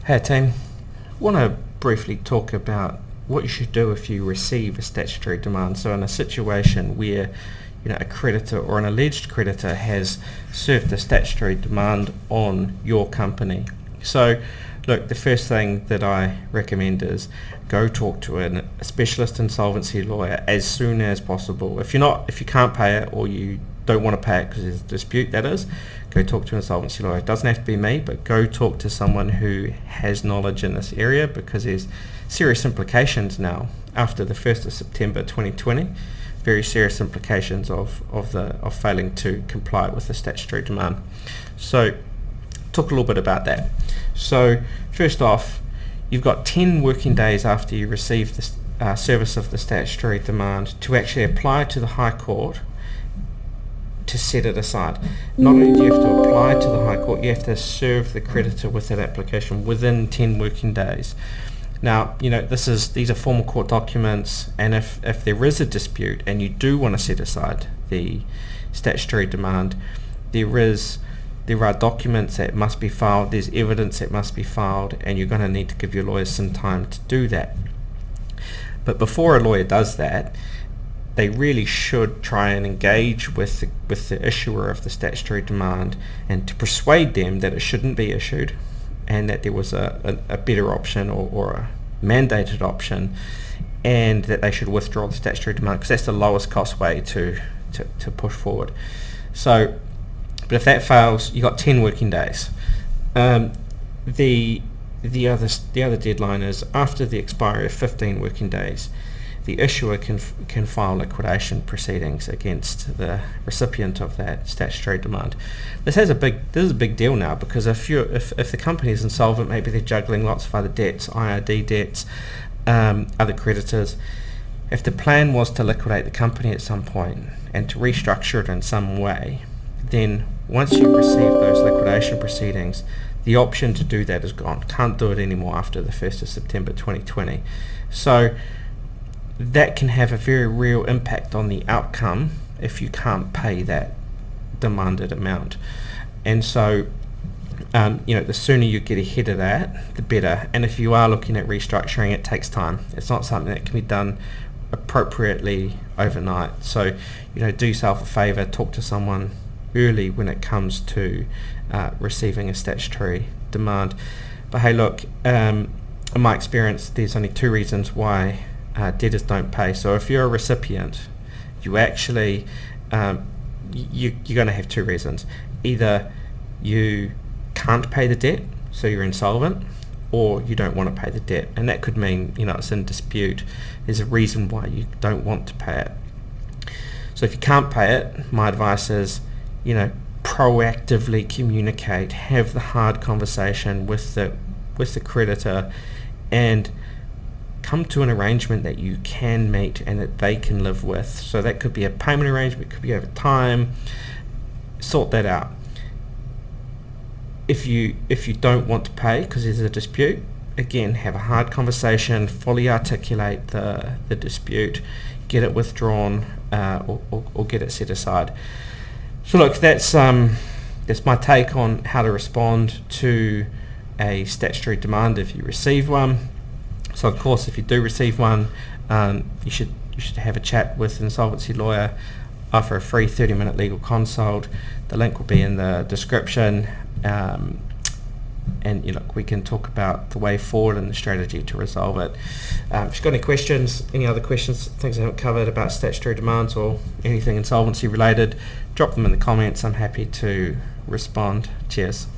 Hey team, I want to briefly talk about what you should do if you receive a statutory demand. So in a situation where a creditor or an alleged creditor has served a statutory demand on your company. So look, the first thing that I recommend is go talk to a specialist insolvency lawyer as soon as possible. If you can't pay it, or you don't want to pay it because there's a dispute, that is, go talk to an insolvency lawyer. It doesn't have to be me, but go talk to someone who has knowledge in this area, because there's serious implications now after the 1st of September 2020, very serious implications of failing to comply with the statutory demand. So talk a little bit about that. So first off, you've got 10 working days after you receive the service of the statutory demand to actually apply to the High Court to set it aside. Not only do you have to apply to the High Court, you have to serve the creditor with that application within 10 working days. Now, these are formal court documents, and if there is a dispute and you do want to set aside the statutory demand, there are documents that must be filed, there's evidence that must be filed, and you're going to need to give your lawyers some time to do that. But before a lawyer does that, they really should try and engage with the issuer of the statutory demand and to persuade them that it shouldn't be issued, and that there was a better option or a mandated option, and that they should withdraw the statutory demand, because that's the lowest cost way to push forward. So, but if that fails, you've got 10 working days. The other deadline is after the expiry of 15 working days. The issuer can file liquidation proceedings against the recipient of that statutory demand. This is a big deal now, because if the company is insolvent, maybe they're juggling lots of other debts, IRD debts, other creditors. If the plan was to liquidate the company at some point and to restructure it in some way, then once you receive those liquidation proceedings, the option to do that is gone. Can't do it anymore after the 1st of September 2020. So that can have a very real impact on the outcome if you can't pay that demanded amount. And so the sooner you get ahead of that, the better. And if you are looking at restructuring, it takes time. It's not something that can be done appropriately overnight. So do yourself a favor, talk to someone early when it comes to receiving a statutory demand. But hey, look, in my experience, there's only two reasons why debtors don't pay. So if you're a recipient, you actually you're going to have two reasons. Either you can't pay the debt, so you're insolvent, or you don't want to pay the debt, and that could mean it's in dispute. There's a reason why you don't want to pay it. So if you can't pay it, my advice is proactively communicate, have the hard conversation with the creditor, and come to an arrangement that you can meet and that they can live with. So that could be a payment arrangement, it could be over time. Sort that out. If you don't want to pay because there's a dispute, again, have a hard conversation, fully articulate the dispute, get it withdrawn, or get it set aside. So look, that's my take on how to respond to a statutory demand if you receive one. So of course, if you do receive one, you should have a chat with an insolvency lawyer, offer a free 30-minute legal consult. The link will be in the description, and we can talk about the way forward and the strategy to resolve it. If you've got any questions, any other questions, things I haven't covered about statutory demands or anything insolvency related, drop them in the comments. I'm happy to respond. Cheers.